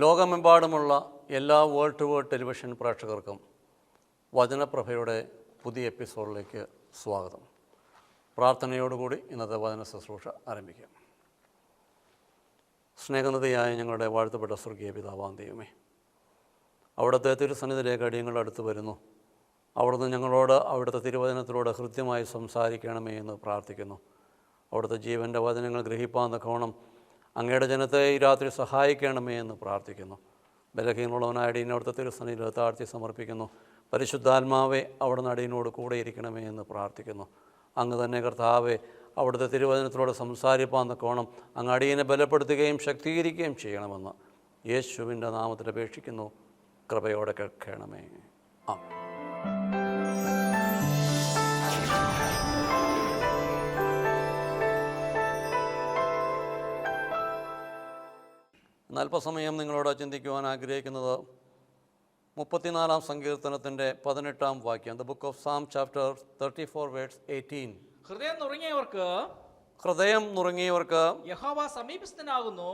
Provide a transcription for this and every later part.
ലോകമെമ്പാടുമുള്ള എല്ലാ world to world television പ്രേക്ഷകർക്കും വചനപ്രഭയുടെ പുതിയ എപ്പിസോഡിലേക്ക് സ്വാഗതം. പ്രാർത്ഥനയോടുകൂടി ഇന്നത്തെ വചന ശുശ്രൂഷ ആരംഭിക്കാം. സ്നേഹനിധിയായ ഞങ്ങളുടെ വാഴ്ത്തപ്പെട്ട സ്വർഗീയ പിതാവാം ദൈവമേ, അവിടുത്തെ തിരുസന്നിധിയിലേക്ക് അടിയങ്ങളുടെ അടുത്ത് വരുന്നു. അവിടുന്ന് ഞങ്ങളോട് അവിടുത്തെ തിരുവചനത്തിലൂടെ ഹൃദ്യമായി സംസാരിക്കണമേ എന്ന് പ്രാർത്ഥിക്കുന്നു. അവിടുത്തെ ജീവൻ്റെ വചനങ്ങൾ ഗ്രഹിപ്പാൻ തക്കവണ്ണം അങ്ങയുടെ ജനത്തെ ഈ രാത്രി സഹായിക്കണമേ എന്ന് പ്രാർത്ഥിക്കുന്നു. ബലഹീനമുള്ളവനായ അടിയനെ അവിടുത്തെ തിരുസന്നിധിയിൽ താഴ്ത്തി സമർപ്പിക്കുന്നു. പരിശുദ്ധാത്മാവെ അവിടുന്ന് അടിയനോട് കൂടെ ഇരിക്കണമേ എന്ന് പ്രാർത്ഥിക്കുന്നു. അങ്ങ് തന്നെ കർത്താവെ അവിടുത്തെ തിരുവചനത്തിലൂടെ സംസാരിപ്പാൻ തക്കവണ്ണം അങ്ങ് അടിയനെ ബലപ്പെടുത്തുകയും ശക്തീകരിക്കുകയും ചെയ്യണമെന്ന് യേശുവിൻ്റെ നാമത്തിൽ അപേക്ഷിക്കുന്നു. കൃപയോടെ കേൾക്കണമേ. ആമേൻ. അല്പസമയം നിങ്ങളോട് ചിന്തിക്കുവാൻ ആഗ്രഹിക്കുന്നത് 34-ാം സങ്കീർത്തനത്തിൻ്റെ 18-ാം വാക്യം. The book of Psalms chapter 34 verse 18. ഹൃദയം നുറുങ്ങിയവർക്ക് യഹോവ സമീപസ്ഥനാകുന്നു.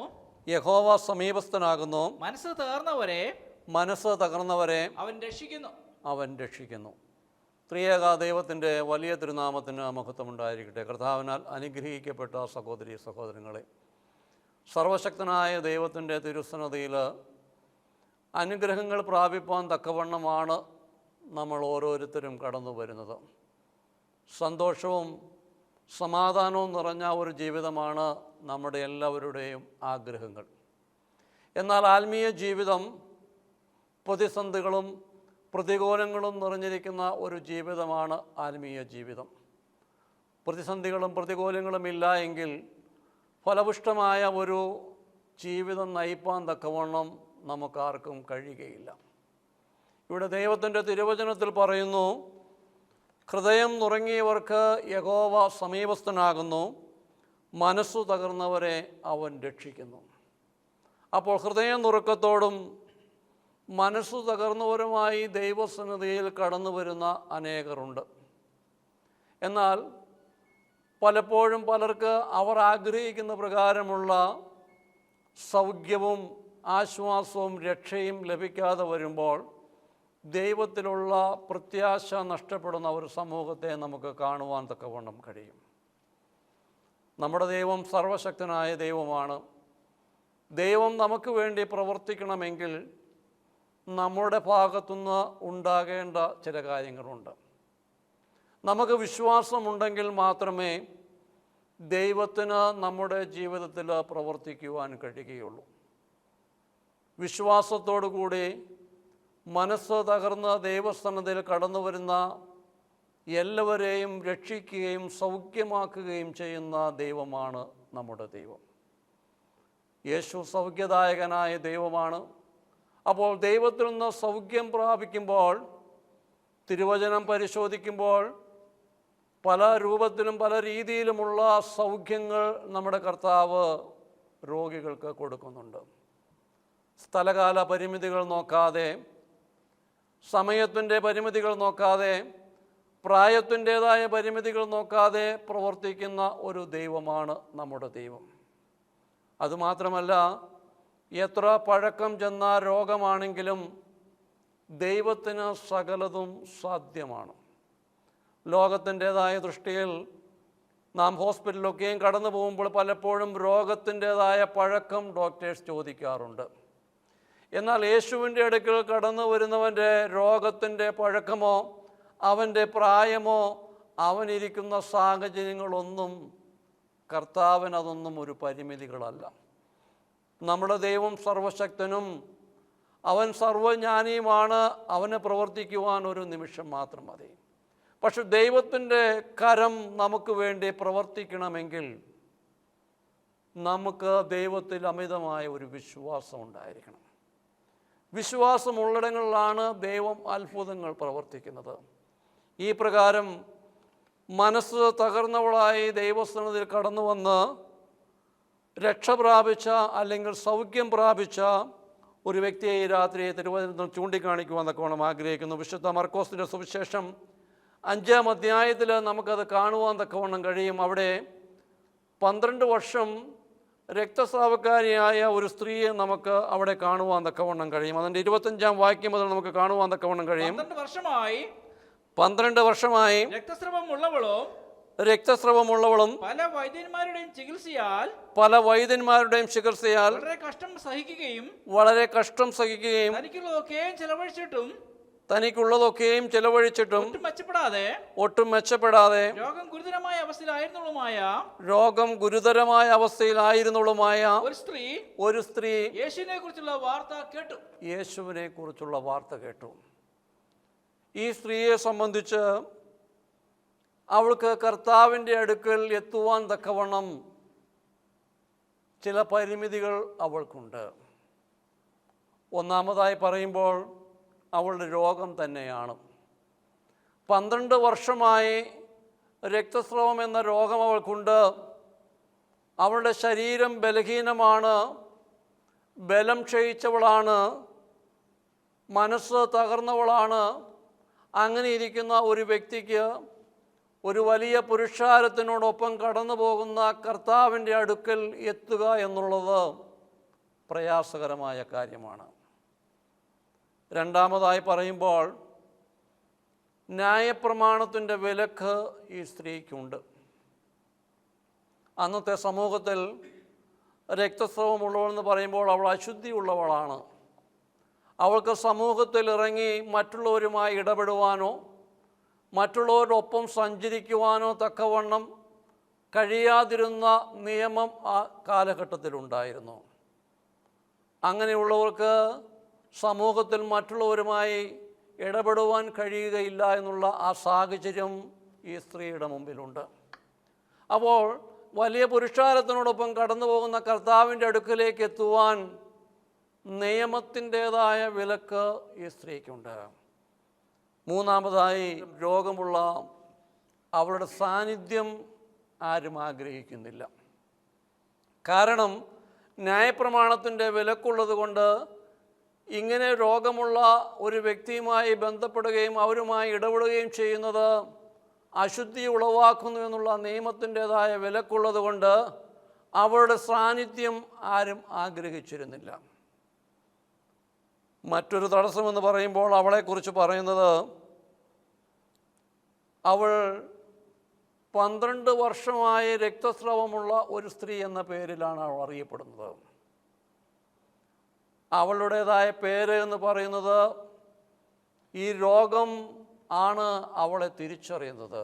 മനസ്സ് തകർന്നവരെ അവൻ രക്ഷിക്കുന്നു. ത്രിയേക ദൈവത്തിൻ്റെ വലിയ തിരുനാമത്തിന് മഹത്വമുണ്ടായിരിക്കട്ടെ. കർത്താവിനാൽ അനുഗ്രഹിക്കപ്പെട്ട സഹോദരീ സഹോദരങ്ങളെ, സർവശക്തനായ ദൈവത്തിൻ്റെ തിരുസന്നിധിയിൽ അനുഗ്രഹങ്ങൾ പ്രാപിപ്പാൻ തക്കവണ്ണമാണ് നമ്മൾ ഓരോരുത്തരും കടന്നു വരുന്നത്. സന്തോഷവും സമാധാനവും നിറഞ്ഞ ഒരു ജീവിതമാണ് നമ്മുടെ എല്ലാവരുടെയും ആഗ്രഹങ്ങൾ. എന്നാൽ ആത്മീയ ജീവിതം പ്രതിസന്ധികളും പ്രതികൂലങ്ങളും നിറഞ്ഞിരിക്കുന്ന ഒരു ജീവിതമാണ് ആത്മീയ ജീവിതം. പ്രതിസന്ധികളും പ്രതികൂലങ്ങളും ഇല്ല എങ്കിൽ ഫലപുഷ്ടമായ ഒരു ജീവിതം നയിപ്പാൻ തക്കവണ്ണം നമുക്കാർക്കും കഴിയുകയില്ല. ഇവിടെ ദൈവത്തിൻ്റെ തിരുവചനത്തിൽ പറയുന്നു, ഹൃദയം നുറുങ്ങിയവർക്ക് യഹോവ സമീപസ്ഥനാകുന്നു, മനസ്സു തകർന്നവരെ അവൻ രക്ഷിക്കുന്നു. അപ്പോൾ ഹൃദയ നുറുക്കത്തോടും മനസ്സു തകർന്നവരുമായി ദൈവസന്നിധിയിൽ കടന്നു വരുന്ന അനേകരുണ്ട്. എന്നാൽ പലപ്പോഴും പലർക്ക് അവർ ആഗ്രഹിക്കുന്ന പ്രകാരമുള്ള സൗഖ്യവും ആശ്വാസവും രക്ഷയും ലഭിക്കാതെ വരുമ്പോൾ ദൈവത്തിലുള്ള പ്രത്യാശ നഷ്ടപ്പെടുന്ന ഒരു സമൂഹത്തെ നമുക്ക് കാണുവാൻ തക്കവണ്ണം കഴിയും. നമ്മുടെ ദൈവം സർവശക്തനായ ദൈവമാണ്. ദൈവം നമുക്ക് വേണ്ടി പ്രവർത്തിക്കണമെങ്കിൽ നമ്മുടെ ഭാഗത്തുനിന്ന് ഉണ്ടാകേണ്ട ചില കാര്യങ്ങളുണ്ട്. നമുക്ക് വിശ്വാസമുണ്ടെങ്കിൽ മാത്രമേ ദൈവത്തിന് നമ്മുടെ ജീവിതത്തിൽ പ്രവർത്തിക്കുവാൻ കഴിയുകയുള്ളൂ. വിശ്വാസത്തോടു കൂടി മനസ്സ് തകർന്ന് ദൈവസന്നിധിയിൽ കടന്നു വരുന്ന എല്ലാവരെയും രക്ഷിക്കുകയും സൗഖ്യമാക്കുകയും ചെയ്യുന്ന ദൈവമാണ് നമ്മുടെ ദൈവം. യേശു സൗഖ്യദായകനായ ദൈവമാണ്. അപ്പോൾ ദൈവത്തിൽ നിന്ന് സൗഖ്യം പ്രാപിക്കുമ്പോൾ, തിരുവചനം പരിശോധിക്കുമ്പോൾ പല രൂപത്തിലും പല രീതിയിലുമുള്ള സൗഖ്യങ്ങൾ നമ്മുടെ കർത്താവ് രോഗികൾക്ക് കൊടുക്കുന്നുണ്ട്. സ്ഥലകാല പരിമിതികൾ നോക്കാതെ, സമയത്തിൻ്റെ പരിമിതികൾ നോക്കാതെ, പ്രായത്തിൻ്റേതായ പരിമിതികൾ നോക്കാതെ പ്രവർത്തിക്കുന്ന ഒരു ദൈവമാണ് നമ്മുടെ ദൈവം. അതുമാത്രമല്ല, എത്ര പഴക്കം ചെന്ന രോഗമാണെങ്കിലും ദൈവത്തിന് സകലതും സാധ്യമാണ്. ലോകത്തിൻ്റേതായ ദൃഷ്ടിയിൽ നാം ഹോസ്പിറ്റലിലൊക്കെയും കടന്നു പോകുമ്പോൾ പലപ്പോഴും രോഗത്തിൻ്റേതായ പഴക്കം ഡോക്ടേഴ്സ് ചോദിക്കാറുണ്ട്. എന്നാൽ യേശുവിൻ്റെ അടുക്കൽ കടന്നു വരുന്നവൻ്റെ രോഗത്തിൻ്റെ പഴക്കമോ അവൻ്റെ പ്രായമോ അവനിരിക്കുന്ന സാഹചര്യങ്ങളൊന്നും കർത്താവിനതൊന്നും ഒരു പരിമിതികളല്ല. നമ്മുടെ ദൈവം സർവശക്തനും അവൻ സർവജ്ഞാനിയുമാണ്. അവന് പ്രവർത്തിക്കുവാൻ ഒരു നിമിഷം മാത്രം മതി. പക്ഷെ ദൈവത്തിൻ്റെ കരം നമുക്ക് വേണ്ടി പ്രവർത്തിക്കണമെങ്കിൽ നമുക്ക് ദൈവത്തിൽ അമിതമായ ഒരു വിശ്വാസം ഉണ്ടായിരിക്കണം. വിശ്വാസമുള്ളിടങ്ങളിലാണ് ദൈവം അത്ഭുതങ്ങൾ പ്രവർത്തിക്കുന്നത്. ഈ പ്രകാരം മനസ്സ് തകർന്നവളായി ദൈവസന്നിധിയിൽ കടന്നു വന്ന് രക്ഷ പ്രാപിച്ച അല്ലെങ്കിൽ സൗഖ്യം പ്രാപിച്ച ഒരു വ്യക്തിയെ ഈ രാത്രി തിരുവചനത്തിൽ ചൂണ്ടിക്കാണിക്കുവാൻ തക്കവണ്ണം ആഗ്രഹിക്കുന്നു. വിശുദ്ധ മർക്കോസിൻ്റെ സുവിശേഷം 5-ാം അധ്യായത്തിൽ നമുക്കത് കാണുവാൻ തക്കവണ്ണം കഴിയും. അവിടെ 12 വർഷം രക്തസ്രാവക്കാരിയായ ഒരു സ്ത്രീയെ നമുക്ക് അവിടെ കാണുവാൻ തക്കവണ്ണം കഴിയും. അതിൻ്റെ 25-ാം വാക്യം മുതൽ നമുക്ക് കാണുവാൻ തക്കവണ്ണം കഴിയും. 12 വർഷമായി രക്തസ്രവമുള്ളവളും പല വൈദ്യന്മാരുടെയും ചികിത്സയാൽ വളരെ കഷ്ടം സഹിക്കുകയും തനിക്കുള്ളതൊക്കെയും ചെലവഴിച്ചിട്ടും ഒട്ടും മെച്ചപ്പെടാതെ രോഗം ഗുരുതരമായ അവസ്ഥയിലായിരുന്നുള്ളതുമായ ഒരു സ്ത്രീ യേശുവിനെ കുറിച്ചുള്ള വാർത്ത കേട്ടു. ഈ സ്ത്രീയെ സംബന്ധിച്ച് അവൾക്ക് കർത്താവിൻ്റെ അടുക്കൽ എത്തുവാൻ തക്കവണ്ണം ചില പരിമിതികൾ അവൾക്കുണ്ട്. ഒന്നാമതായി പറയുമ്പോൾ അവളുടെ രോഗം തന്നെയാണ്. 12 വർഷമായി രക്തസ്രവം എന്ന രോഗം അവൾക്കുണ്ട്. അവളുടെ ശരീരം ബലഹീനമാണ്, ബലം ക്ഷയിച്ചവളാണ്, മനസ്സ് തകർന്നവളാണ്. അങ്ങനെ ഇരിക്കുന്ന ഒരു വ്യക്തിക്ക് ഒരു വലിയ പുരുഷാരത്തിനോടൊപ്പം കടന്നു പോകുന്ന കർത്താവിൻ്റെ അടുക്കൽ എത്തുക എന്നുള്ളത് പ്രയാസകരമായ കാര്യമാണ്. രണ്ടാമതായി പറയുമ്പോൾ ന്യായപ്രമാണത്തിൻ്റെ വിലക്ക് ഈ സ്ത്രീക്കുണ്ട്. അന്നത്തെ സമൂഹത്തിൽ രക്തസ്രവമുള്ളവളെന്ന് പറയുമ്പോൾ അവൾ അശുദ്ധിയുള്ളവളാണ്. അവൾക്ക് സമൂഹത്തിൽ ഇറങ്ങി മറ്റുള്ളവരുമായി ഇടപെടുവാനോ മറ്റുള്ളവരോടൊപ്പം സഞ്ചരിക്കുവാനോ തക്കവണ്ണം കഴിയാതിരുന്ന നിയമം ആ കാലഘട്ടത്തിലുണ്ടായിരുന്നു. അങ്ങനെയുള്ളവർക്ക് സമൂഹത്തിൽ മറ്റുള്ളവരുമായി ഇടപെടുവാൻ കഴിയുകയില്ല എന്നുള്ള ആ സാഹചര്യം ഈ സ്ത്രീയുടെ മുമ്പിലുണ്ട്. അപ്പോൾ വലിയ പുരുഷാരത്തിനോടൊപ്പം കടന്നു പോകുന്ന കർത്താവിൻ്റെ അടുക്കലേക്ക് എത്തുവാൻ നിയമത്തിൻ്റേതായ വിലക്ക് ഈ സ്ത്രീക്കുണ്ട്. മൂന്നാമതായി രോഗമുള്ള അവളുടെ സാന്നിധ്യം ആരും ആഗ്രഹിക്കുന്നില്ല. കാരണം ന്യായപ്രമാണത്തിൻ്റെ വിലക്കുള്ളത് കൊണ്ട് ഇങ്ങനെ രോഗമുള്ള ഒരു വ്യക്തിയുമായി ബന്ധപ്പെടുകയും അവരുമായി ഇടപെടുകയും ചെയ്യുന്നത് അശുദ്ധി ഉളവാക്കുന്നു എന്നുള്ള നിയമത്തിൻ്റേതായ വിലക്കുള്ളത് കൊണ്ട് അവളുടെ സാന്നിധ്യം ആരും ആഗ്രഹിച്ചിരുന്നില്ല. മറ്റൊരു തടസ്സമെന്ന് പറയുമ്പോൾ അവളെക്കുറിച്ച് പറയുന്നത് അവൾ 12 വർഷമായി രക്തസ്രവമുള്ള ഒരു സ്ത്രീ എന്ന പേരിലാണ് അവൾ അറിയപ്പെടുന്നത്. അവളുടേതായ പേര് എന്ന് പറയുന്നത് ഈ രോഗം ആണ് അവളെ തിരിച്ചറിയുന്നത്.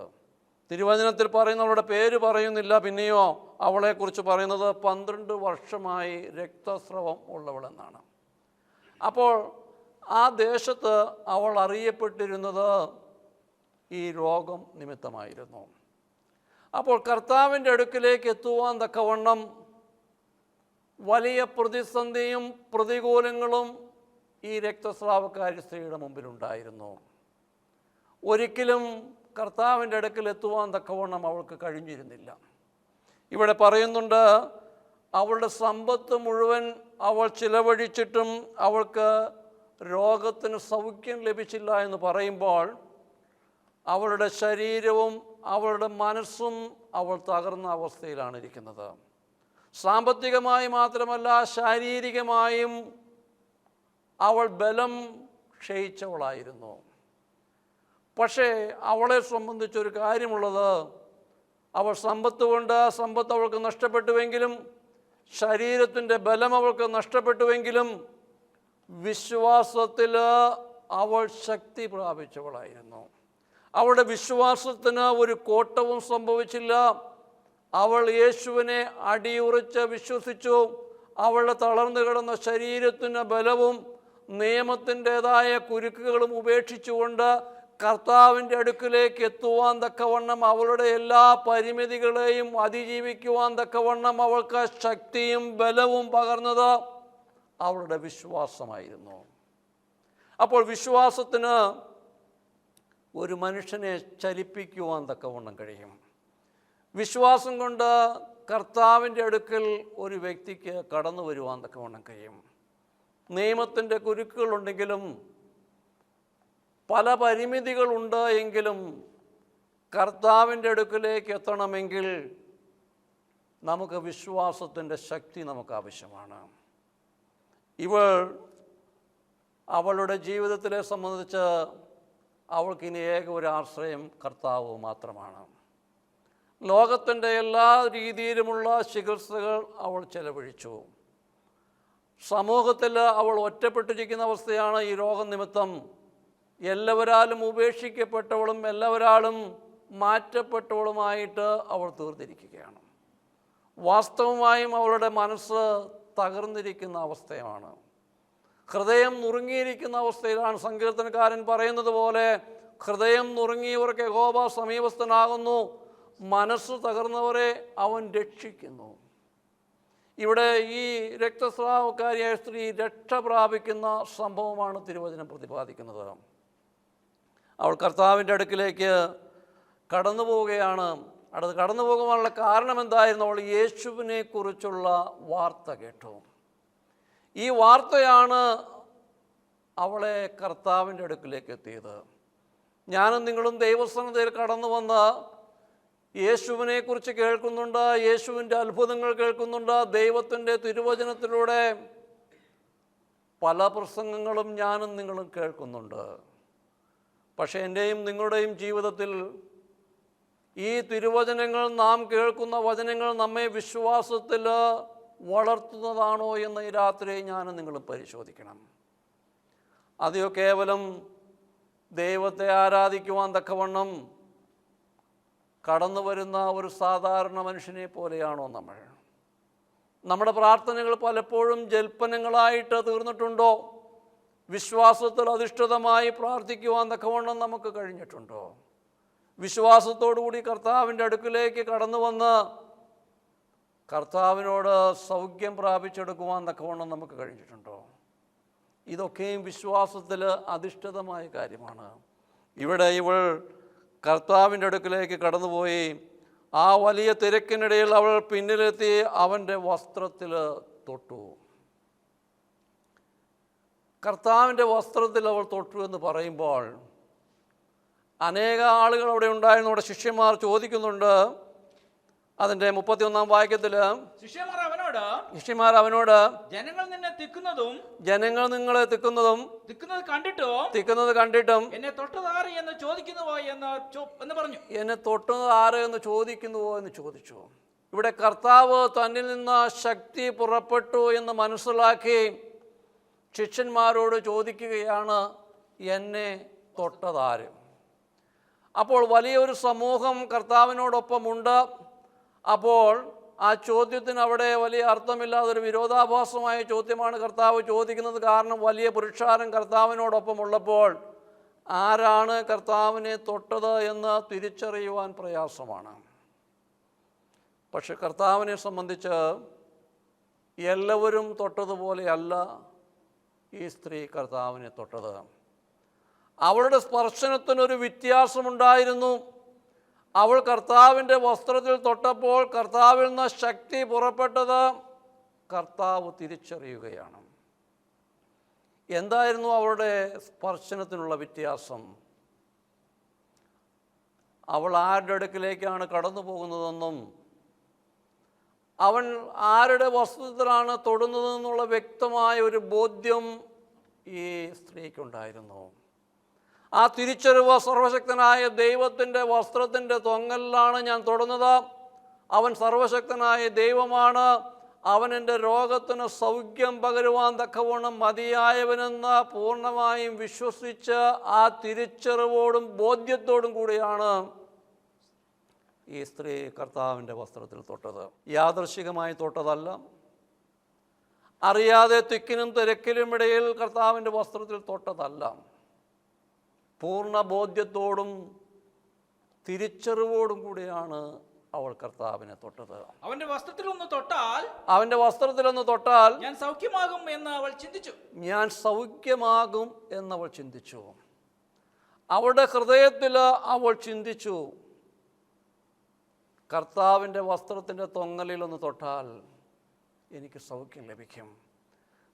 തിരുവചനത്തിൽ പറയുന്നവളുടെ പേര് പറയുന്നില്ല. പിന്നെയോ അവളെക്കുറിച്ച് പറയുന്നത് 12 വർഷമായി രക്തസ്രവം ഉള്ളവളെന്നാണ്. അപ്പോൾ ആ ദേശത്ത് അവൾ അറിയപ്പെട്ടിരുന്നത് ഈ രോഗം നിമിത്തമായിരുന്നു. അപ്പോൾ കർത്താവിൻ്റെ അടുക്കിലേക്ക് എത്തുവാൻ തക്കവണ്ണം വലിയ പ്രതിസന്ധിയും പ്രതികൂലങ്ങളും ഈ രക്തസ്രാവക്കാരി സ്ത്രീയുടെ മുമ്പിലുണ്ടായിരുന്നു. ഒരിക്കലും കർത്താവിൻ്റെ അടുക്കൽ എത്തുവാൻ തക്കവണ്ണം അവൾക്ക് കഴിഞ്ഞിരുന്നില്ല. ഇവിടെ പറയുന്നുണ്ട്, അവളുടെ സമ്പത്ത് മുഴുവൻ അവൾ ചിലവഴിച്ചിട്ടും അവൾക്ക് രോഗത്തിന് സൗഖ്യം ലഭിച്ചില്ല എന്ന് പറയുമ്പോൾ അവളുടെ ശരീരവും അവളുടെ മനസ്സും അവൾ തകർന്ന അവസ്ഥയിലാണ് ഇരിക്കുന്നത്. സാമ്പത്തികമായി മാത്രമല്ല, ശാരീരികമായും അവൾ ബലം ക്ഷയിച്ചവളായിരുന്നു. പക്ഷേ അവളെ സംബന്ധിച്ചൊരു കാര്യമുള്ളത്, അവൾ സമ്പത്ത് കൊണ്ട് സമ്പത്ത് അവൾക്ക് നഷ്ടപ്പെട്ടുവെങ്കിലും ശരീരത്തിൻ്റെ ബലം അവൾക്ക് നഷ്ടപ്പെട്ടുവെങ്കിലും വിശ്വാസത്തിൽ അവൾ ശക്തി പ്രാപിച്ചവളായിരുന്നു. അവളുടെ വിശ്വാസത്തിന് ഒരു കോട്ടവും സംഭവിച്ചില്ല. അവൾ യേശുവിനെ അടിയുറച്ച് വിശ്വസിച്ചു. അവളുടെ തളർന്നു കിടന്ന ശരീരത്തിന് ബലവും നിയമത്തിൻ്റേതായ കുരുക്കുകളും ഉപേക്ഷിച്ചുകൊണ്ട് കർത്താവിൻ്റെ അടുക്കിലേക്ക് എത്തുവാൻ തക്കവണ്ണം അവളുടെ എല്ലാ പരിമിതികളെയും അതിജീവിക്കുവാൻ തക്കവണ്ണം അവൾക്ക് ശക്തിയും ബലവും പകർന്നത് അവളുടെ വിശ്വാസമായിരുന്നു. അപ്പോൾ വിശ്വാസത്തിന് ഒരു മനുഷ്യനെ ചലിപ്പിക്കുവാൻ തക്കവണ്ണം കഴിയും. വിശ്വാസം കൊണ്ട് കർത്താവിൻ്റെ അടുക്കൽ ഒരു വ്യക്തിക്ക് കടന്നു വരുവാൻ തക്കവണ്ണം കഴിയും. നിയമത്തിൻ്റെ കുരുക്കുകളുണ്ടെങ്കിലും പല പരിമിതികളുണ്ട് എങ്കിലും കർത്താവിൻ്റെ അടുക്കിലേക്ക് എത്തണമെങ്കിൽ നമുക്ക് വിശ്വാസത്തിൻ്റെ ശക്തി നമുക്ക് ആവശ്യമാണ്. ഇവൾ അവളുടെ ജീവിതത്തിലെ സംബന്ധിച്ച് അവൾക്കിനി ഏക ഒരു ആശ്രയം കർത്താവ് മാത്രമാണ്. ലോകത്തിൻ്റെ എല്ലാ രീതിയിലുമുള്ള ചികിത്സകൾ അവൾ ചെലവഴിച്ചു. സമൂഹത്തിൽ അവൾ ഒറ്റപ്പെട്ടിരിക്കുന്ന അവസ്ഥയാണ്. ഈ രോഗം നിമിത്തം എല്ലാവരാലും ഉപേക്ഷിക്കപ്പെട്ടവളും എല്ലാവരാലും മാറ്റപ്പെട്ടവളുമായിട്ട് അവൾ തീർന്നിരിക്കുകയാണ്. വാസ്തവമായും അവളുടെ മനസ്സ് തകർന്നിരിക്കുന്ന അവസ്ഥയാണ്. ഹൃദയം നുറുങ്ങിയിരിക്കുന്ന അവസ്ഥയിലാണ്. സങ്കീർത്തനക്കാരൻ പറയുന്നത് പോലെ, ഹൃദയം നുറുങ്ങിയവർക്ക് യഹോവ സമീപസ്ഥനാകുന്നു, മനസ്സ് തകർന്നവരെ അവൻ രക്ഷിക്കുന്നു. ഇവിടെ ഈ രക്തസ്രാവക്കാരിയായ സ്ത്രീ രക്ഷ പ്രാപിക്കുന്ന സംഭവമാണ് തിരുവചനം പ്രതിപാദിക്കുന്നത്. അവൾ കർത്താവിൻ്റെ അടുക്കിലേക്ക് കടന്നു പോവുകയാണ്. അടുത്ത് കടന്നു പോകുവാനുള്ള കാരണം എന്തായിരുന്നു? അവൾ യേശുവിനെ കുറിച്ചുള്ള വാർത്ത കേട്ടു. ഈ വാർത്തയാണ് അവളെ കർത്താവിൻ്റെ അടുക്കിലേക്ക് എത്തിയത്. ഞാനും നിങ്ങളും ദൈവസന്നിധിയിൽ കടന്നു വന്ന് യേശുവിനെക്കുറിച്ച് കേൾക്കുന്നുണ്ട്, യേശുവിൻ്റെ അത്ഭുതങ്ങൾ കേൾക്കുന്നുണ്ട്. ദൈവത്തിൻ്റെ തിരുവചനത്തിലൂടെ പല പ്രസംഗങ്ങളും ഞാനും നിങ്ങളും കേൾക്കുന്നുണ്ട്. പക്ഷേ എൻ്റെയും നിങ്ങളുടെയും ജീവിതത്തിൽ ഈ തിരുവചനങ്ങൾ, നാം കേൾക്കുന്ന വചനങ്ങൾ നമ്മെ വിശ്വാസത്തിൽ വളർത്തുന്നതാണോ എന്ന് ഈ രാത്രി ഞാനും നിങ്ങളും പരിശോധിക്കണം. അതെയോ കേവലം ദൈവത്തെ ആരാധിക്കുവാൻ തക്കവണ്ണം കടന്നു വരുന്ന ഒരു സാധാരണ മനുഷ്യനെ പോലെയാണോ നമ്മൾ? നമ്മുടെ പ്രാർത്ഥനകൾ പലപ്പോഴും ജൽപ്പനങ്ങളായിട്ട് തീർന്നിട്ടുണ്ടോ? വിശ്വാസത്തിൽ അധിഷ്ഠിതമായി പ്രാർത്ഥിക്കുവാൻ തക്കവണ്ണം നമുക്ക് കഴിഞ്ഞിട്ടുണ്ടോ? വിശ്വാസത്തോടുകൂടി കർത്താവിൻ്റെ അടുക്കിലേക്ക് കടന്നു വന്ന് കർത്താവിനോട് സൗഖ്യം പ്രാപിച്ചെടുക്കുവാൻ തക്കവണ്ണം നമുക്ക് കഴിഞ്ഞിട്ടുണ്ടോ? ഇതൊക്കെയും വിശ്വാസത്തിൽ അധിഷ്ഠിതമായ കാര്യമാണ്. ഇവിടെ ഇവൾ കർത്താവിൻ്റെ അടുക്കിലേക്ക് കടന്നുപോയി. ആ വലിയ തിരക്കിനിടയിൽ അവൾ പിന്നിലെത്തി അവൻ്റെ വസ്ത്രത്തിൽ തൊട്ടു. കർത്താവിൻ്റെ വസ്ത്രത്തിൽ അവൾ തൊട്ടു എന്ന് പറയുമ്പോൾ അനേക ആളുകൾ അവിടെ ഉണ്ടായിരുന്നു. അവിടെ ശിഷ്യന്മാർ ചോദിക്കുന്നുണ്ട്. അതിൻ്റെ 31-ാം വാക്യത്തിൽ ശിഷ്യന്മാർ അവനോട് ജനങ്ങൾ നിന്നെ തിക്കുന്നതും ജനങ്ങൾ നിങ്ങളെ തിക്കുന്നതും തിക്കുന്നത് കണ്ടിട്ടും എന്നെ തൊട്ടത് ആര് എന്ന് ചോദിക്കുന്നുവോ എന്ന് പറഞ്ഞു. എന്നെ തൊട്ടത് ആര് എന്ന് ചോദിക്കുന്നുവോ എന്ന് ചോദിച്ചു. ഇവിടെ കർത്താവ് തന്നിൽ നിന്ന് ശക്തി പുറപ്പെട്ടു എന്ന് മനസ്സിലാക്കി ശിഷ്യന്മാരോട് ചോദിക്കുകയാണ്, എന്നെ തൊട്ടതാര്? അപ്പോൾ വലിയൊരു സമൂഹം കർത്താവിനോടൊപ്പമുണ്ട്. അപ്പോൾ ആ ചോദ്യത്തിന് അവിടെ വലിയ അർത്ഥമില്ലാതൊരു വിരോധാഭാസമായ ചോദ്യമാണ് കർത്താവ് ചോദിക്കുന്നത്. കാരണം വലിയ പുരുഷാരം കർത്താവിനോടൊപ്പമുള്ളപ്പോൾ ആരാണ് കർത്താവിനെ തൊട്ടത് എന്ന് തിരിച്ചറിയുവാൻ പ്രയാസമാണ്. പക്ഷെ കർത്താവിനെ സംബന്ധിച്ച് എല്ലാവരും തൊട്ടതുപോലെയല്ല ഈ സ്ത്രീ കർത്താവിനെ തൊട്ടത്. അവളുടെ സ്പർശനത്തിനൊരു വ്യത്യാസമുണ്ടായിരുന്നു. അവൾ കർത്താവിൻ്റെ വസ്ത്രത്തിൽ തൊട്ടപ്പോൾ കർത്താവിൽ നിന്ന് ശക്തി പുറപ്പെട്ടത് കർത്താവ് തിരിച്ചറിയുകയാണ്. എന്തായിരുന്നു അവളുടെ സ്പർശനത്തിനുള്ള വ്യത്യാസം? അവൾ ആരുടെ അടുക്കിലേക്കാണ് കടന്നു പോകുന്നതെന്നും അവൻ ആരുടെ വസ്ത്രത്തിലാണ് തൊടുന്നതെന്നുള്ള വ്യക്തമായ ഒരു ബോധ്യം ഈ സ്ത്രീക്കുണ്ടായിരുന്നു. ആ തിരിച്ചറിവ് സർവശക്തനായ ദൈവത്തിൻ്റെ വസ്ത്രത്തിൻ്റെ തൊങ്ങലിലാണ് ഞാൻ തൊടുന്നത്. അവൻ സർവശക്തനായ ദൈവമാണ്. അവൻ എൻ്റെ രോഗത്തിന് സൗഖ്യം പകരുവാൻ തക്കവണ്ണം മതിയായവനെന്ന് പൂർണ്ണമായും വിശ്വസിച്ച് ആ തിരിച്ചറിവോടും ബോധ്യത്തോടും കൂടിയാണ് ഈ സ്ത്രീ കർത്താവിൻ്റെ വസ്ത്രത്തിൽ തൊട്ടത്. യാദൃശ്ചികമായി തൊട്ടതല്ല. അറിയാതെ തിക്കിനും തിരക്കിലും ഇടയിൽ കർത്താവിൻ്റെ വസ്ത്രത്തിൽ തൊട്ടതല്ല. പൂർണ്ണ ബോധ്യത്തോടും തിരിച്ചറിവോടും കൂടിയാണ് അവൾ കർത്താവിനെ തൊട്ടത്. അവന്റെ വസ്ത്രത്തിൽ ഒന്ന് തൊട്ടാൽ ഞാൻ സൗഖ്യമാകും എന്ന് അവൾ ചിന്തിച്ചു. അവളുടെ ഹൃദയത്തിൽ അവൾ ചിന്തിച്ചു, കർത്താവിൻ്റെ വസ്ത്രത്തിൻ്റെ തൊങ്ങലിലൊന്ന് തൊട്ടാൽ എനിക്ക് സൗഖ്യം ലഭിക്കും.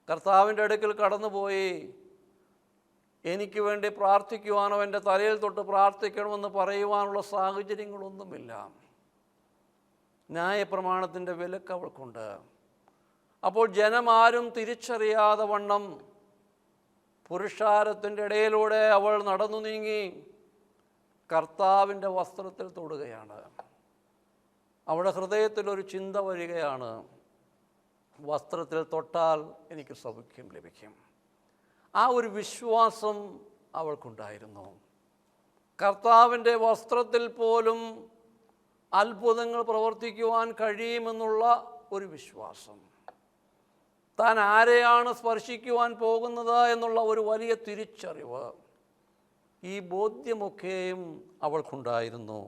കർത്താവിൻ്റെ അടുക്കൽ കടന്നുപോയി എനിക്ക് വേണ്ടി പ്രാർത്ഥിക്കുവാനോ എൻ്റെ തലയിൽ തൊട്ട് പ്രാർത്ഥിക്കണമെന്ന് പറയുവാനുള്ള സാഹചര്യങ്ങളൊന്നുമില്ല. ന്യായപ്രമാണത്തിൻ്റെ വിലക്ക് അവൾക്കുണ്ട്. അപ്പോൾ ജനമാരും തിരിച്ചറിയാതെ വണ്ണം പുരുഷാരത്തിൻ്റെ ഇടയിലൂടെ അവൾ നടന്നു നീങ്ങി കർത്താവിൻ്റെ വസ്ത്രത്തിൽ തൊടുകയാണ്. അവളുടെ ഹൃദയത്തിലൊരു ചിന്ത വരികയാണ്, വസ്ത്രത്തിൽ തൊട്ടാൽ എനിക്ക് സൗഖ്യം ലഭിക്കും. ആ ഒരു വിശ്വാസം അവൾക്കുണ്ടായിരുന്നു. കർത്താവിൻ്റെ വസ്ത്രത്തിൽ പോലും അത്ഭുതങ്ങൾ പ്രവർത്തിക്കുവാൻ കഴിയുമെന്നുള്ള ഒരു വിശ്വാസം, താൻ ആരെയാണ് സ്പർശിക്കുവാൻ പോകുന്നത് എന്നുള്ള ഒരു വലിയ തിരിച്ചറിവ്, ഈ ബോധ്യമൊക്കെയും അവൾക്കുണ്ടായിരുന്നു.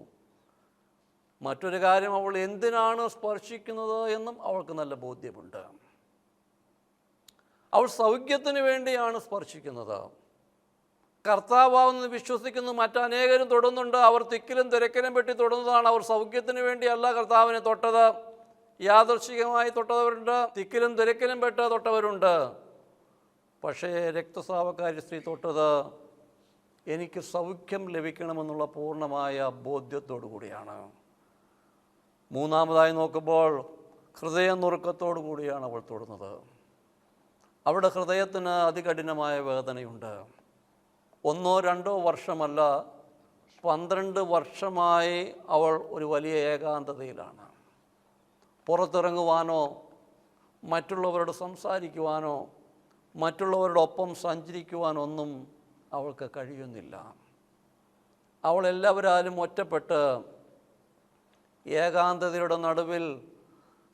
മറ്റൊരു കാര്യം, അവൾ എന്തിനാണ് സ്പർശിക്കുന്നത് എന്നും അവൾക്ക് നല്ല ബോധ്യമുണ്ട്. അവൾ സൗഖ്യത്തിന് വേണ്ടിയാണ് സ്പർശിക്കുന്നത്. കർത്താവാവുന്നത് വിശ്വസിക്കുന്നു. മറ്റനേകരും തൊടുന്നുണ്ട്. അവർ തിക്കിലും തിരക്കിലും പെട്ടി തൊടുന്നതാണ്. അവർ സൗഖ്യത്തിന് വേണ്ടിയല്ല കർത്താവിനെ തൊട്ടത്. യാദൃശ്ചികമായി തൊട്ടവരുണ്ട്, തിക്കിലും തിരക്കിലും പെട്ട് തൊട്ടവരുണ്ട്. പക്ഷേ രക്തസ്രാവക്കാരി സ്ത്രീ തൊട്ടത് എനിക്ക് സൗഖ്യം ലഭിക്കണമെന്നുള്ള പൂർണ്ണമായ ബോധ്യത്തോടു കൂടിയാണ്. മൂന്നാമതായി നോക്കുമ്പോൾ ഹൃദയ നുറുക്കത്തോടു കൂടിയാണ് അവൾ തൊടുന്നത്. അവളുടെ ഹൃദയത്തിന് അതികഠിനമായ വേദനയുണ്ട്. 1-2 വർഷമല്ല, 12 വർഷമായി അവൾ ഒരു വലിയ ഏകാന്തതയിലാണ്. പുറത്തിറങ്ങുവാനോ മറ്റുള്ളവരോട് സംസാരിക്കുവാനോ മറ്റുള്ളവരോടൊപ്പം സഞ്ചരിക്കുവാനോ ഒന്നും അവൾക്ക് കഴിയുന്നില്ല. അവൾ എല്ലാവരാലും ഒറ്റപ്പെട്ട് ഏകാന്തതയുടെ നടുവിൽ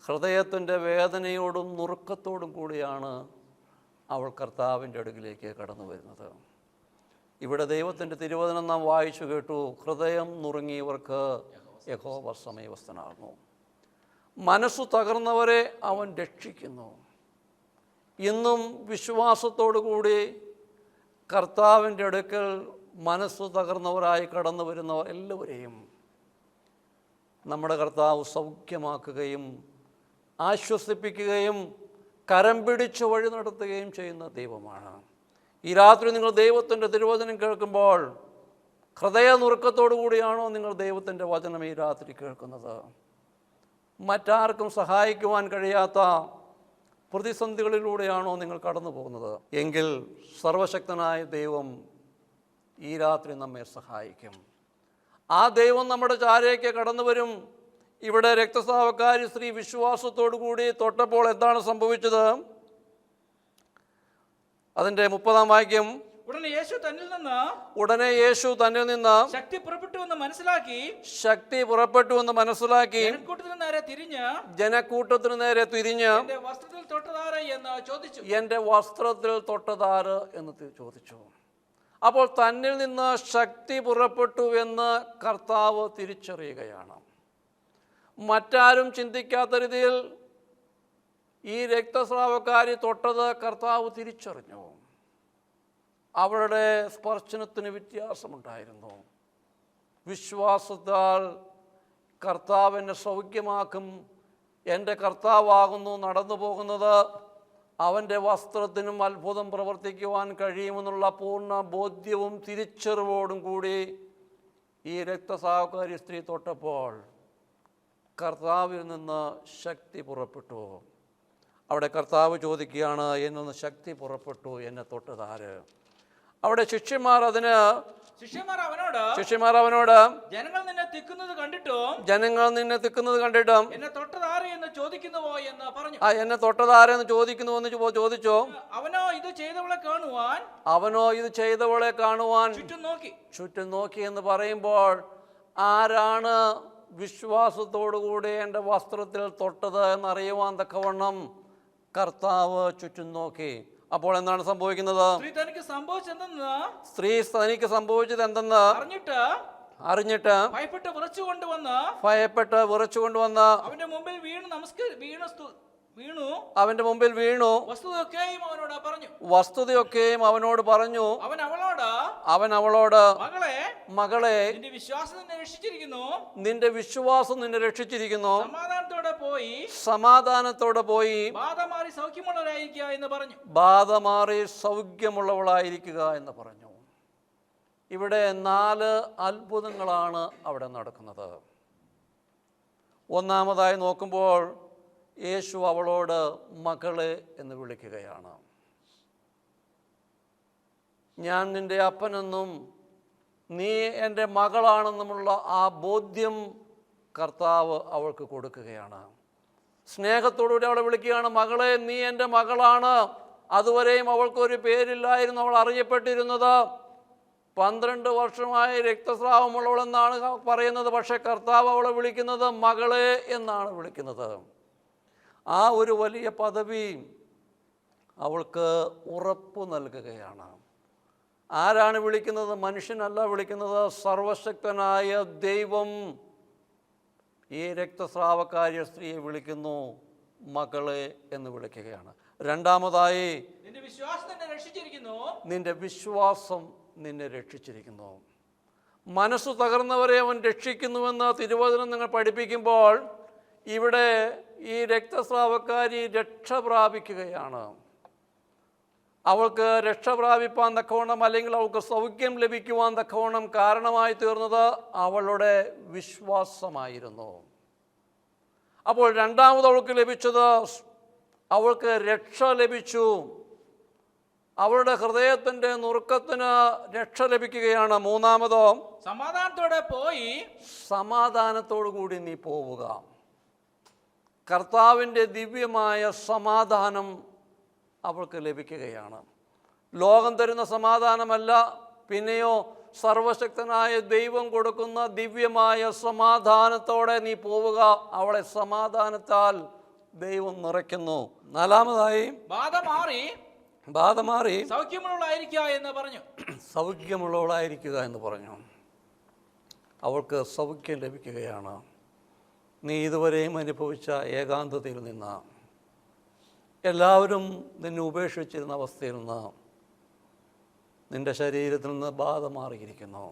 ഹൃദയത്തിൻ്റെ വേദനയോടും നുറുക്കത്തോടും കൂടിയാണ് അവൾ കർത്താവിൻ്റെ അടുക്കിലേക്ക് കടന്നു വരുന്നത്. ഇവിടെ ദൈവത്തിൻ്റെ തിരുവചനം നാം വായിച്ചു കേട്ടു, ഹൃദയം നുറുങ്ങിയവർക്ക് യഹോവ സമീപസ്ഥനാകുന്നു. മനസ്സു തകർന്നവരെ അവൻ രക്ഷിക്കുന്നു. ഇന്നും വിശ്വാസത്തോടു കൂടി കർത്താവിൻ്റെ അടുക്കൽ മനസ്സു തകർന്നവരായി കടന്നു വരുന്നവർ എല്ലാവരെയും നമ്മുടെ കർത്താവ് സൗഖ്യമാക്കുകയും ആശ്വസിപ്പിക്കുകയും കരം പിടിച്ച് വഴി നടത്തുകയും ചെയ്യുന്ന ദൈവമാണ്. ഈ രാത്രി നിങ്ങൾ ദൈവത്തിൻ്റെ തിരുവചനം കേൾക്കുമ്പോൾ ഹൃദയ നുറുക്കത്തോടു കൂടിയാണോ നിങ്ങൾ ദൈവത്തിൻ്റെ വചനം ഈ രാത്രി കേൾക്കുന്നത്? മറ്റാർക്കും സഹായിക്കുവാൻ കഴിയാത്ത പ്രതിസന്ധികളിലൂടെയാണോ നിങ്ങൾ കടന്നു പോകുന്നത്? എങ്കിൽ സർവശക്തനായ ദൈവം ഈ രാത്രി നമ്മെ സഹായിക്കും. ആ ദൈവം നമ്മുടെ ചാരയ്ക്ക് കടന്നു വരും. ഇവിടെ രക്തസ്രാവക്കാരി സ്ത്രീ വിശ്വാസത്തോടു കൂടി തൊട്ടപ്പോൾ എന്താണ് സംഭവിച്ചത്? അതിൻ്റെ 30-ാം വാക്യം, ഉടനെ യേശു തന്നിൽ നിന്ന് ശക്തി പുറപ്പെട്ടുവെന്ന് മനസ്സിലാക്കി ജനക്കൂട്ടത്തിന് നേരെ തിരിഞ്ഞ് എന്റെ വസ്ത്രത്തിൽ തൊട്ടതാര് എന്ന് ചോദിച്ചു. അപ്പോൾ തന്നിൽ നിന്ന് ശക്തി പുറപ്പെട്ടു എന്ന് കർത്താവ് തിരിച്ചറിയുകയാണ്. മറ്റാരും ചിന്തിക്കാത്ത രീതിയിൽ ഈ രക്തസ്രാവക്കാരി തൊട്ടത് കർത്താവ് തിരിച്ചറിഞ്ഞു. അവളുടെ സ്പർശനത്തിന് വ്യത്യാസമുണ്ടായിരുന്നു. വിശ്വാസത്താൽ കർത്താവ് എന്നെ സൗഖ്യമാക്കും, എൻ്റെ കർത്താവാകുന്നു നടന്നു പോകുന്നത്, അവൻ്റെ വസ്ത്രത്തിനും അത്ഭുതം പ്രവർത്തിക്കുവാൻ കഴിയുമെന്നുള്ള പൂർണ്ണ ബോധ്യവും തിരിച്ചറിവോടും കൂടി ഈ രക്തസ്രാവക്കാരി സ്ത്രീ തൊട്ടപ്പോൾ കർത്താവിൽ നിന്ന് ശക്തി പുറപ്പെട്ടു. അവിടെ കർത്താവ് ചോദിക്കുകയാണ്, എന്നൊന്ന് ശക്തി പുറപ്പെട്ടു, എന്നെ തൊട്ടതാര്? അവിടെ ശിഷ്യന്മാർ അവനോട് ജനങ്ങൾ നിന്നെ തിക്കുന്നത് കണ്ടിട്ടും എന്നെ തൊട്ടതാര് എന്ന് ചോദിക്കുന്നുവോ എന്ന് പറഞ്ഞു. എന്നെ തൊട്ടതാരെന്ന് ചോദിക്കുന്നുവെന്ന് ചോദിച്ചോ? അവനോ ഇത് ചെയ്തവളെ കാണുവാൻ ചുറ്റും നോക്കി എന്ന് പറയുമ്പോൾ ആരാണ് വിശ്വാസത്തോടുകൂടി എൻ്റെ വസ്ത്രത്തിൽ തൊട്ടത് എന്നറിയുവാൻ തക്കവണ്ണം കർത്താവ് ചുറ്റും നോക്കി. അപ്പോൾ എന്താണ് സംഭവിക്കുന്നത്? സ്ത്രീ തനിക്ക് സംഭവിച്ചത് എന്തെന്ന് അറിഞ്ഞിട്ട് ഭയപ്പെട്ട് വിറച്ചുകൊണ്ടുവന്ന് അവന്റെ മുമ്പിൽ വീണു വസ്തുതയൊക്കെയും അവനോട് പറഞ്ഞു. അവൻ അവളോട് മകളെ, നിന്റെ വിശ്വാസം നിന്നെ രക്ഷിച്ചിരിക്കുന്നു, സമാധാനത്തോടെ പോയി ബാധ മാറി സൗഖ്യമുള്ളവളായിരിക്കുക എന്ന് പറഞ്ഞു. ഇവിടെ 4 അത്ഭുതങ്ങളാണ് അവിടെ നടക്കുന്നത്. ഒന്നാമതായി നോക്കുമ്പോൾ യേശു അവളോട് മകളെ എന്ന് വിളിക്കുകയാണ്. ഞാൻ നിൻ്റെ അപ്പനെന്നും നീ എൻ്റെ മകളാണെന്നുമുള്ള ആ ബോധ്യം കർത്താവ് അവൾക്ക് കൊടുക്കുകയാണ്. സ്നേഹത്തോടുകൂടി അവളെ വിളിക്കുകയാണ്, മകളെ നീ എൻ്റെ മകളാണ്. അതുവരെയും അവൾക്കൊരു പേരില്ലായിരുന്നു അവൾ അറിയപ്പെട്ടിരുന്നത്. 12 വർഷമായി രക്തസ്രാവമുള്ളവളെന്നാണ് പറയുന്നത്. പക്ഷേ കർത്താവ് അവളെ വിളിക്കുന്നത് മകളെ എന്നാണ് വിളിക്കുന്നത്. ആ ഒരു വലിയ പദവി അവൾക്ക് ഉറപ്പ് നൽകുകയാണ്. ആരാണ് വിളിക്കുന്നത്? മനുഷ്യനല്ല വിളിക്കുന്നത്, സർവശക്തനായ ദൈവം ഈ രക്തസ്രാവക്കാരിയ സ്ത്രീയെ വിളിക്കുന്നു, മകളെ എന്ന് വിളിക്കുകയാണ്. രണ്ടാമതായി, നിന്റെ വിശ്വാസം നിന്നെ രക്ഷിച്ചിരിക്കുന്നു. നിന്റെ വിശ്വാസം നിന്നെ രക്ഷിച്ചിരിക്കുന്നു. മനസ്സു തകർന്നവരെ അവൻ രക്ഷിക്കുന്നുവെന്ന് തിരുവചനം നിങ്ങൾ പഠിപ്പിക്കുമ്പോൾ ഇവിടെ ഈ രക്തസ്രാവക്കാരി രക്ഷ പ്രാപിക്കുകയാണ്. അവൾക്ക് രക്ഷ പ്രാപിപ്പാൻ തക്കവണ്ണം, അല്ലെങ്കിൽ അവൾക്ക് സൗഖ്യം ലഭിക്കുവാൻ തക്കവണ്ണം കാരണമായി തീർന്നത് അവളുടെ വിശ്വാസമായിരുന്നു. അപ്പോൾ രണ്ടാമത് അവൾക്ക് ലഭിച്ചത്, അവൾക്ക് രക്ഷ ലഭിച്ചു. അവളുടെ ഹൃദയത്തിൻ്റെ നുറുക്കത്തിന് രക്ഷ ലഭിക്കുകയാണ്. മൂന്നാമതോ, സമാധാനത്തോടെ പോയി, സമാധാനത്തോടു കൂടി നീ പോവുക. കർത്താവിൻ്റെ ദിവ്യമായ സമാധാനം അവൾക്ക് ലഭിക്കുകയാണ്. ലോകം തരുന്ന സമാധാനമല്ല, പിന്നെയോ സർവശക്തനായ ദൈവം കൊടുക്കുന്ന ദിവ്യമായ സമാധാനത്തോടെ നീ പോവുക. അവളെ സമാധാനത്താൽ ദൈവം നിറയ്ക്കുന്നു. നാലാമതായി, ബാധ മാറി സൗഖ്യമുള്ളവളായിരിക്കുക എന്ന് പറഞ്ഞു. സൗഖ്യമുള്ളവളായിരിക്കുക എന്ന് പറഞ്ഞു. അവൾക്ക് സൗഖ്യം ലഭിക്കുകയാണ്. നീ ഇതുവരെയും അനുഭവിച്ച ഏകാന്തതയിൽ നിന്ന്, എല്ലാവരും നിന്നെ ഉപേക്ഷിച്ചിരുന്ന അവസ്ഥയിൽ നിന്ന്, നിൻ്റെ ശരീരത്തിൽ നിന്ന് ബാധ മാറിയിരിക്കുന്നു.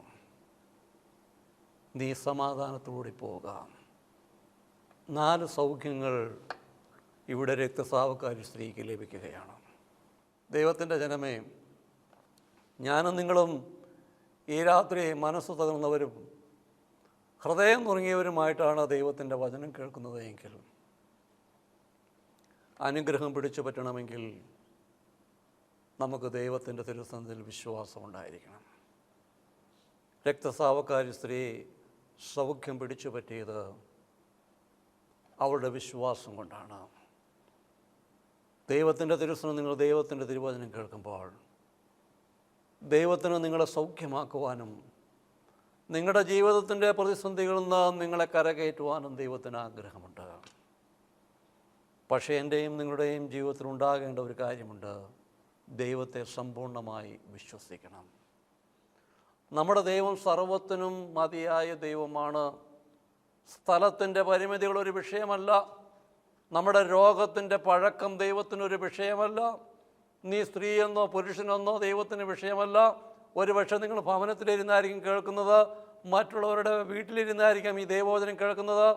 നീ സമാധാനത്തോടെ പോവുക. 4 സൗഖ്യങ്ങൾ ഇവിടെ രക്തസ്രാവക്കാരി സ്ത്രീക്ക് ലഭിക്കുകയാണ്. ദൈവത്തിൻ്റെ ജനമേ, ഞാനും നിങ്ങളും ഈ രാത്രി മനസ്സ് തകർന്നവരും ഹൃദയം നുറുങ്ങിയവരുമായിട്ടാണ് ദൈവത്തിൻ്റെ വചനം കേൾക്കുന്നത് എങ്കിൽ, അനുഗ്രഹം പിടിച്ചു പറ്റണമെങ്കിൽ നമുക്ക് ദൈവത്തിൻ്റെ തിരുസന്നിധിയിൽ വിശ്വാസമുണ്ടായിരിക്കണം. രക്തസ്രാവക്കാരി സ്ത്രീ സൗഖ്യം പിടിച്ചു പറ്റിയത് അവളുടെ വിശ്വാസം കൊണ്ടാണ്. ദൈവത്തിൻ്റെ തിരുസന്നിധി, നിങ്ങൾ ദൈവത്തിൻ്റെ തിരുവചനം കേൾക്കുമ്പോൾ ദൈവത്തിന് നിങ്ങളെ സൗഖ്യമാക്കുവാനും നിങ്ങളുടെ ജീവിതത്തിൻ്റെ പ്രതിസന്ധികളിൽ നിന്ന് നിങ്ങളെ കരകയറ്റുവാനും ദൈവത്തിന് ആഗ്രഹമുണ്ട്. പക്ഷേ എൻ്റെയും നിങ്ങളുടെയും ജീവിതത്തിൽ ഉണ്ടാകേണ്ട ഒരു കാര്യമുണ്ട്, ദൈവത്തെ സമ്പൂർണ്ണമായി വിശ്വസിക്കണം. നമ്മുടെ ദൈവം സർവ്വത്തിനും മതിയായ ദൈവമാണ്. സ്ഥലത്തിൻ്റെ പരിമിതികളൊരു വിഷയമല്ല. നമ്മുടെ രോഗത്തിൻ്റെ പഴക്കം ദൈവത്തിനൊരു വിഷയമല്ല. നീ സ്ത്രീയെന്നോ പുരുഷനെന്നോ ദൈവത്തിന് വിഷയമല്ല. ഒരുപക്ഷെ നിങ്ങൾ ഭവനത്തിലിരുന്നായിരിക്കും കേൾക്കുന്നത്, മറ്റുള്ളവരുടെ വീട്ടിലിരുന്നായിരിക്കാം ഈ ദൈവവചനം കേൾക്കുന്നത്.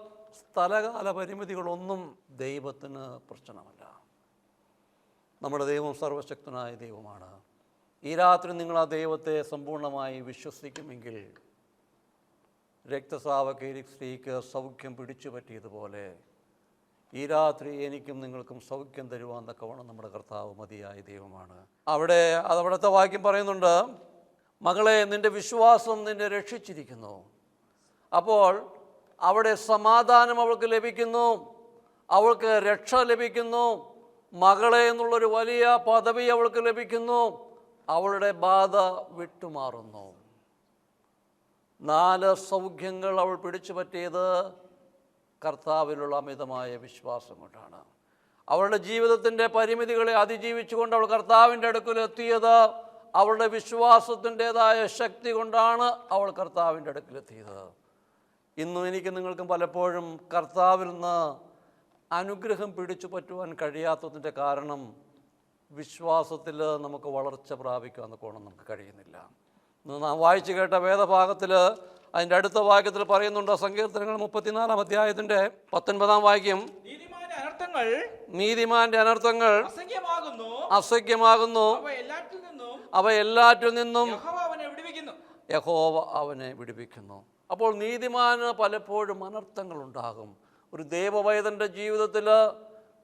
സ്ഥലകാല പരിമിതികളൊന്നും ദൈവത്തിന് പ്രശ്നമല്ല. നമ്മുടെ ദൈവം സർവശക്തനായ ദൈവമാണ്. ഈ രാത്രി നിങ്ങൾ ആ ദൈവത്തെ സമ്പൂർണ്ണമായി വിശ്വസിക്കുമെങ്കിൽ, രക്തസ്രാവക്കാരി സ്ത്രീക്ക് സൗഖ്യം പിടിച്ചു പറ്റിയതുപോലെ ഈ രാത്രി എനിക്കും നിങ്ങൾക്കും സൗഖ്യം തരുവാൻ തക്കവണ്ണം നമ്മുടെ കർത്താവ് മതിയായ ദൈവമാണ്. അവിടുത്തെ വാക്യം പറയുന്നുണ്ട്, മകളെ നിൻ്റെ വിശ്വാസം നിന്നെ രക്ഷിച്ചിരിക്കുന്നു. അപ്പോൾ അവിടെ സമാധാനം അവൾക്ക് ലഭിക്കുന്നു, അവൾക്ക് രക്ഷ ലഭിക്കുന്നു, മകളെ എന്നുള്ളൊരു വലിയ പദവി അവൾക്ക് ലഭിക്കുന്നു, അവളുടെ ബാധ വിട്ടുമാറുന്നു. 4 സൗഖ്യങ്ങൾ അവൾ പിടിച്ചു പറ്റിയത് കർത്താവിലുള്ള അമിതമായ വിശ്വാസം കൊണ്ടാണ്. അവളുടെ ജീവിതത്തിൻ്റെ പരിമിതികളെ അതിജീവിച്ചുകൊണ്ട് അവൾ കർത്താവിൻ്റെ അടുക്കലെത്തിയത് അവളുടെ വിശ്വാസത്തിൻ്റേതായ ശക്തി കൊണ്ടാണ്. അവൾ കർത്താവിൻ്റെ അടുക്കലെത്തിയത്. ഇന്നും എനിക്ക് നിങ്ങൾക്കും പലപ്പോഴും കർത്താവിൽ നിന്ന് അനുഗ്രഹം പിടിച്ചു പറ്റുവാൻ കഴിയാത്തതിൻ്റെ കാരണം വിശ്വാസത്തിൽ നമുക്ക് വളർച്ച പ്രാപിക്കാൻ കോണം നമുക്ക് കഴിയുന്നില്ല. നാം വായിച്ചു കേട്ട വേദഭാഗത്തിൽ അതിൻ്റെ അടുത്ത വാക്യത്തിൽ പറയുന്നുണ്ട്, സങ്കീർത്തനങ്ങൾ 34-ാം അധ്യായത്തിൻ്റെ 19-ാം വാക്യം, നീതിമാന്റെ അനർത്ഥങ്ങൾ അസഖ്യമാകുന്നു, അവ എല്ലാറ്റിൽ നിന്നും യഹോവ അവനെ വിടുവിക്കുന്നു. അപ്പോൾ നീതിമാന് പലപ്പോഴും അനർത്ഥങ്ങളുണ്ടാകും, ഒരു ദൈവവൈതൻ്റെ ജീവിതത്തിൽ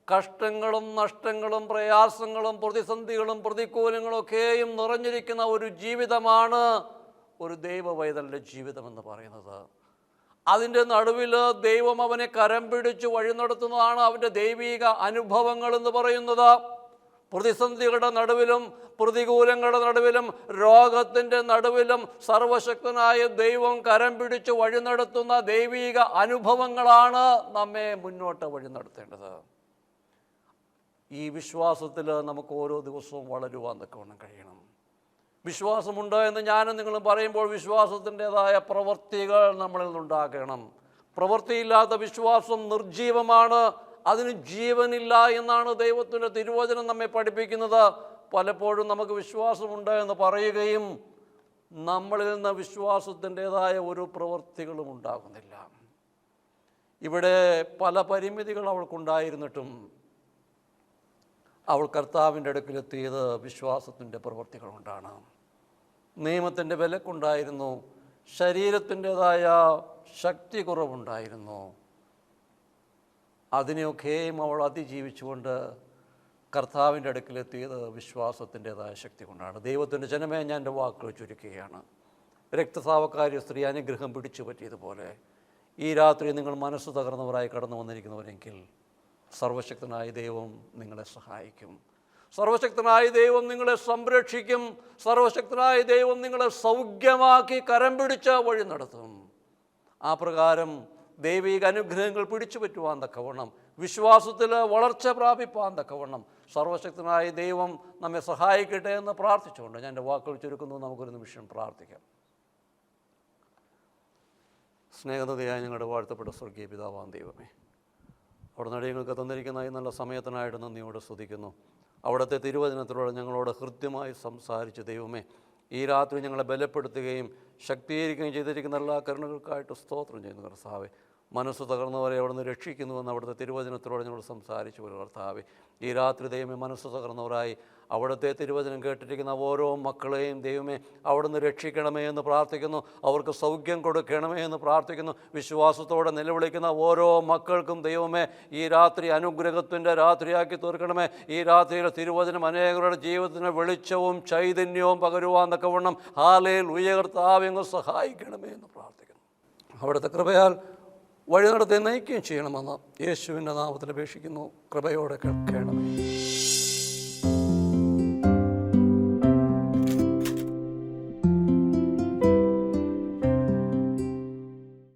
കഷ്ടങ്ങളും നഷ്ടങ്ങളും പ്രയാസങ്ങളും പ്രതിസന്ധികളും പ്രതികൂലങ്ങളും ഒക്കെയും നിറഞ്ഞിരിക്കുന്ന ഒരു ജീവിതമാണ് ഒരു ദൈവവൈതൻ്റെ ജീവിതമെന്ന് പറയുന്നത്. അതിൻ്റെ നടുവിൽ ദൈവം അവനെ കരം പിടിച്ച് വഴി നടത്തുന്നതാണ് അവൻ്റെ ദൈവിക അനുഭവങ്ങൾ എന്ന് പറയുന്നത്. പ്രതിസന്ധികളുടെ നടുവിലും പ്രതികൂലങ്ങളുടെ നടുവിലും രോഗത്തിൻ്റെ നടുവിലും സർവശക്തനായ ദൈവം കരം പിടിച്ച് വഴി നടത്തുന്ന ദൈവിക അനുഭവങ്ങളാണ് നമ്മെ മുന്നോട്ട് വഴി നടത്തേണ്ടത്. ഈ വിശ്വാസത്തിൽ നമുക്ക് ഓരോ ദിവസവും വളരുവാൻ തക്കവണ്ണം കഴിയണം. വിശ്വാസമുണ്ട് എന്ന് ഞാനും നിങ്ങളും പറയുമ്പോൾ വിശ്വാസത്തിൻ്റെതായ പ്രവൃത്തികൾ നമ്മളിൽ നിന്നുണ്ടാകണം. പ്രവൃത്തിയില്ലാത്ത വിശ്വാസം നിർജീവമാണ്, അതിന് ജീവനില്ല എന്നാണ് ദൈവത്തിൻ്റെ തിരുവചനം നമ്മെ പഠിപ്പിക്കുന്നത്. പലപ്പോഴും നമുക്ക് വിശ്വാസമുണ്ട് എന്ന് പറയുകയും നമ്മളിൽ നിന്ന് വിശ്വാസത്തിൻ്റെതായ ഒരു പ്രവൃത്തികളും ഉണ്ടാകുന്നില്ല. ഇവിടെ പല പരിമിതികൾ അവൾക്കുണ്ടായിരുന്നിട്ടും അവൾ കർത്താവിൻ്റെ അടുക്കിലെത്തിയത് വിശ്വാസത്തിൻ്റെ പ്രവൃത്തികൾ കൊണ്ടാണ്. നിയമത്തിൻ്റെ വിലക്കുണ്ടായിരുന്നു, ശരീരത്തിൻ്റെതായ ശക്തി കുറവുണ്ടായിരുന്നു. അതിനെയൊക്കെയും അവൾ അതിജീവിച്ചുകൊണ്ട് കർത്താവിൻ്റെ അടുക്കിലെത്തിയത് വിശ്വാസത്തിൻ്റെതായ ശക്തി കൊണ്ടാണ്. ദൈവത്തിൻ്റെ ജനമേ, ഞാൻ എൻ്റെ വാക്കുകൾ ചുരുക്കുകയാണ്. രക്തസ്രാവക്കാരി സ്ത്രീ അനുഗ്രഹം പിടിച്ചു പറ്റിയതുപോലെ ഈ രാത്രി നിങ്ങൾ മനസ്സ് തകർന്നവരായി കടന്നു വന്നിരിക്കുന്നവരെങ്കിൽ സർവശക്തനായ ദൈവം നിങ്ങളെ സഹായിക്കും. സർവശക്തനായ ദൈവം നിങ്ങളെ സംരക്ഷിക്കും. സർവശക്തനായ ദൈവം നിങ്ങളെ സൗഖ്യമാക്കി കരം പിടിച്ച് വഴി നടത്തും. ആ പ്രകാരം ദൈവിക അനുഗ്രഹങ്ങൾ പിടിച്ചു പറ്റുവാൻ തക്കവണ്ണം, വിശ്വാസത്തിൽ വളർച്ച പ്രാപിപ്പാൻ തക്കവണ്ണം സർവശക്തനായ ദൈവം നമ്മെ സഹായിക്കട്ടെ എന്ന് പ്രാർത്ഥിച്ചുകൊണ്ട് ഞാൻ എൻ്റെ വാക്കുകൾ ചുരുക്കുന്നു. നമുക്കൊരു നിമിഷം പ്രാർത്ഥിക്കാം. സ്നേഹതയായ ഞങ്ങളുടെ വാഴ്ത്തപ്പെട്ട സ്വർഗീയ പിതാവാം ദൈവമേ, അവിടെ നടിയങ്ങൾക്ക് തന്നിരിക്കുന്ന ഈ നല്ല സമയത്തിനായിട്ട് നന്ദിയോടെ സ്തുതിക്കുന്നു. അവിടുത്തെ തിരുവചനത്തിലൂടെ ഞങ്ങളോട് ഹൃദ്യമായി സംസാരിച്ച് ദൈവമേ, ഈ രാത്രി ഞങ്ങളെ ബലപ്പെടുത്തുകയും ശക്തീകരിക്കുകയും ചെയ്തിരിക്കുന്ന എല്ലാ കരുണകൾക്കായിട്ട് സ്തോത്രം ചെയ്യുന്നു കർത്താവേ. മനസ്സ് തകർന്നവരെ അവിടുന്ന് രക്ഷിക്കുന്നുവെന്ന് അവിടുത്തെ തിരുവചനത്തിലൂടെ ഞങ്ങൾ സംസാരിച്ചു ഒരു കർത്താവേ. ഈ രാത്രി ദൈവമേ, മനസ്സ് തകർന്നവരായി അവിടുത്തെ തിരുവചനം കേട്ടിരിക്കുന്ന ഓരോ മക്കളെയും ദൈവമേ അവിടുന്ന് രക്ഷിക്കണമേ എന്ന് പ്രാർത്ഥിക്കുന്നു. അവർക്ക് സൗഖ്യം കൊടുക്കണമേ എന്ന് പ്രാർത്ഥിക്കുന്നു. വിശ്വാസത്തോടെ നിലവിളിക്കുന്ന ഓരോ മക്കൾക്കും ദൈവമേ ഈ രാത്രി അനുഗ്രഹത്തിൻ്റെ രാത്രിയാക്കി തീർക്കണമേ. ഈ രാത്രിയിലെ തിരുവചനം അനേകരുടെ ജീവിതത്തിന് വെളിച്ചവും ചൈതന്യവും പകരുവാൻ തക്കവണ്ണം ഹല്ലേലൂയ കർത്താവേ അങ്ങ് സഹായിക്കണമേ എന്ന് പ്രാർത്ഥിക്കുന്നു. അവിടുത്തെ കൃപയാൽ വഴി നടത്തി നയിക്കുകയും ചെയ്യണമെന്ന് യേശുവിൻ്റെ നാമത്തിൽ അപേക്ഷിക്കുന്നു. കൃപയോടെ കേൾക്കണമേ.